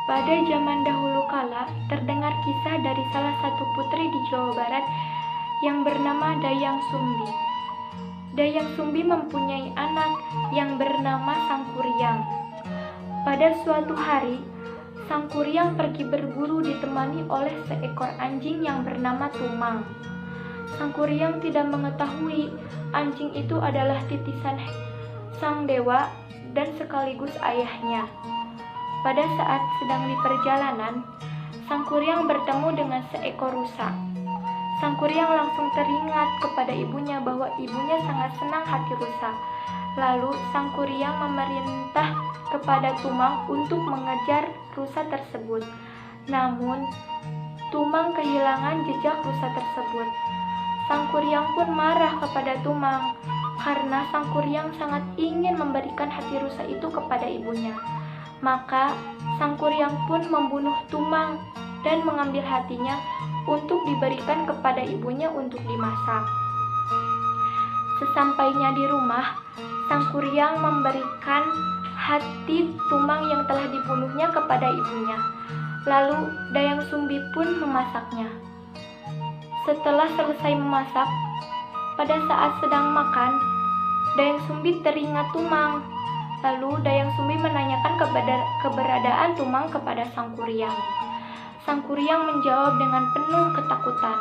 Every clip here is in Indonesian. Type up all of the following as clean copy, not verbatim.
Pada zaman dahulu kala, terdengar kisah dari salah satu putri di Jawa Barat yang bernama Dayang Sumbi. Dayang Sumbi mempunyai anak yang bernama Sangkuriang. Pada suatu hari, Sangkuriang pergi berburu ditemani oleh seekor anjing yang bernama Tumang. Sangkuriang tidak mengetahui anjing itu adalah titisan sang dewa dan sekaligus ayahnya. Pada saat sedang di perjalanan, Sangkuriang bertemu dengan seekor rusa. Sangkuriang langsung teringat kepada ibunya bahwa ibunya sangat senang hati rusa. Lalu Sangkuriang memerintah kepada Tumang untuk mengejar rusa tersebut. Namun, Tumang kehilangan jejak rusa tersebut. Sangkuriang pun marah kepada Tumang karena Sangkuriang sangat ingin memberikan hati rusa itu kepada ibunya. Maka Sangkuriang pun membunuh Tumang dan mengambil hatinya untuk diberikan kepada ibunya untuk dimasak. Sesampainya di rumah, Sangkuriang memberikan hati Tumang yang telah dibunuhnya kepada ibunya. Lalu Dayang Sumbi pun memasaknya. Setelah selesai memasak, pada saat sedang makan, Dayang Sumbi teringat Tumang. Lalu Dayang Sumbi menanyakan keberadaan Tumang kepada Sangkuriang. Sangkuriang menjawab dengan penuh ketakutan,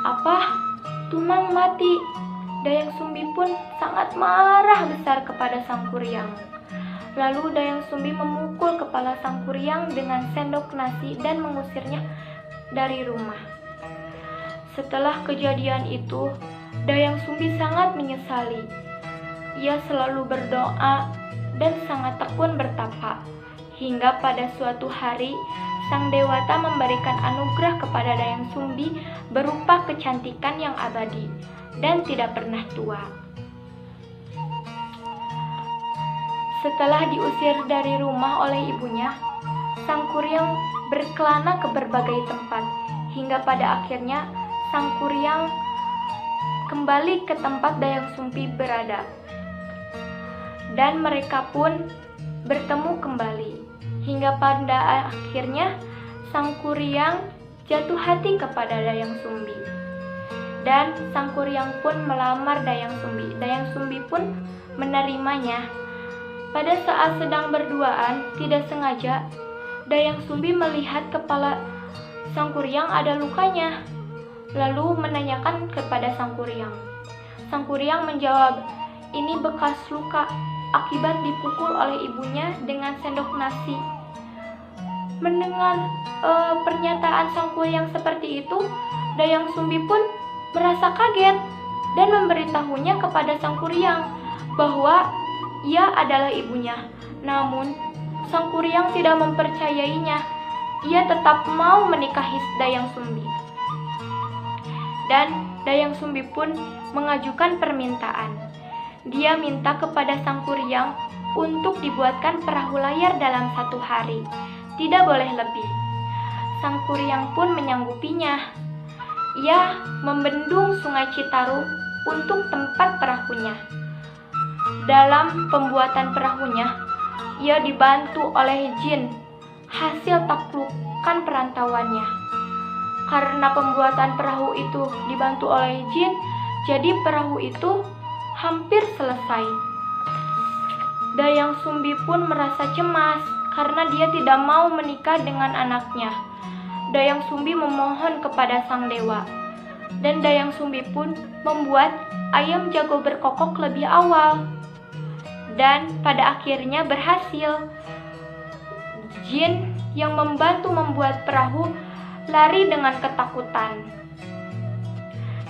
"Apa? Tumang mati?" Dayang Sumbi pun sangat marah besar kepada Sangkuriang. Lalu Dayang Sumbi memukul kepala Sangkuriang dengan sendok nasi dan mengusirnya dari rumah. Setelah kejadian itu, Dayang Sumbi sangat menyesali. Ia selalu berdoa dan sangat tekun bertapa, hingga pada suatu hari sang dewata memberikan anugerah kepada Dayang Sumbi berupa kecantikan yang abadi dan tidak pernah tua. Setelah diusir dari rumah oleh ibunya, Sangkuriang berkelana ke berbagai tempat, hingga pada akhirnya Sangkuriang kembali ke tempat Dayang Sumbi berada. Dan mereka pun bertemu kembali, hingga pada akhirnya Sangkuriang jatuh hati kepada Dayang Sumbi. Dan Sangkuriang pun melamar Dayang Sumbi. Dayang Sumbi pun menerimanya. Pada saat sedang berduaan, tidak sengaja, Dayang Sumbi melihat kepala Sangkuriang ada lukanya. Lalu menanyakan kepada Sangkuriang. Sangkuriang menjawab, "Ini bekas luka akibat dipukul oleh ibunya dengan sendok nasi." Mendengar pernyataan Sangkuriang seperti itu, Dayang Sumbi pun merasa kaget dan memberitahunya kepada Sangkuriang bahwa ia adalah ibunya. Namun Sangkuriang tidak mempercayainya. Ia tetap mau menikahi Dayang Sumbi. Dan Dayang Sumbi pun mengajukan permintaan. Dia minta kepada Sangkuriang untuk dibuatkan perahu layar dalam 1 hari, tidak boleh lebih. Sangkuriang pun menyanggupinya. Ia membendung Sungai Citarum untuk tempat perahunya. Dalam pembuatan perahunya, ia dibantu oleh jin, hasil taklukan perantauannya. Karena pembuatan perahu itu dibantu oleh jin, jadi perahu itu hampir selesai. Dayang Sumbi pun merasa cemas karena dia tidak mau menikah dengan anaknya. Dayang Sumbi memohon kepada sang dewa, dan Dayang Sumbi pun membuat ayam jago berkokok lebih awal. Dan pada akhirnya berhasil. Jin yang membantu membuat perahu lari dengan ketakutan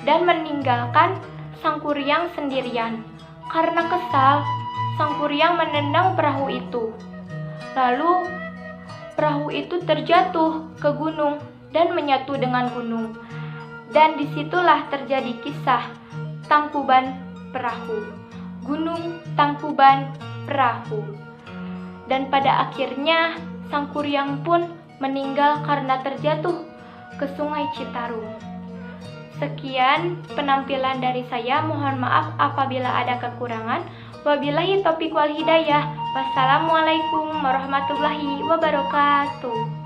dan meninggalkan Sangkuriang sendirian. Karena kesal, Sangkuriang menendang perahu itu. Lalu perahu itu terjatuh ke gunung dan menyatu dengan gunung. Dan disitulah terjadi kisah Tangkuban Perahu, Gunung Tangkuban Perahu. Dan pada akhirnya Sangkuriang pun meninggal karena terjatuh ke Sungai Citarum. Sekian penampilan dari saya. Mohon maaf apabila ada kekurangan. Wabillahi taufiq wal hidayah. Wassalamualaikum warahmatullahi wabarakatuh.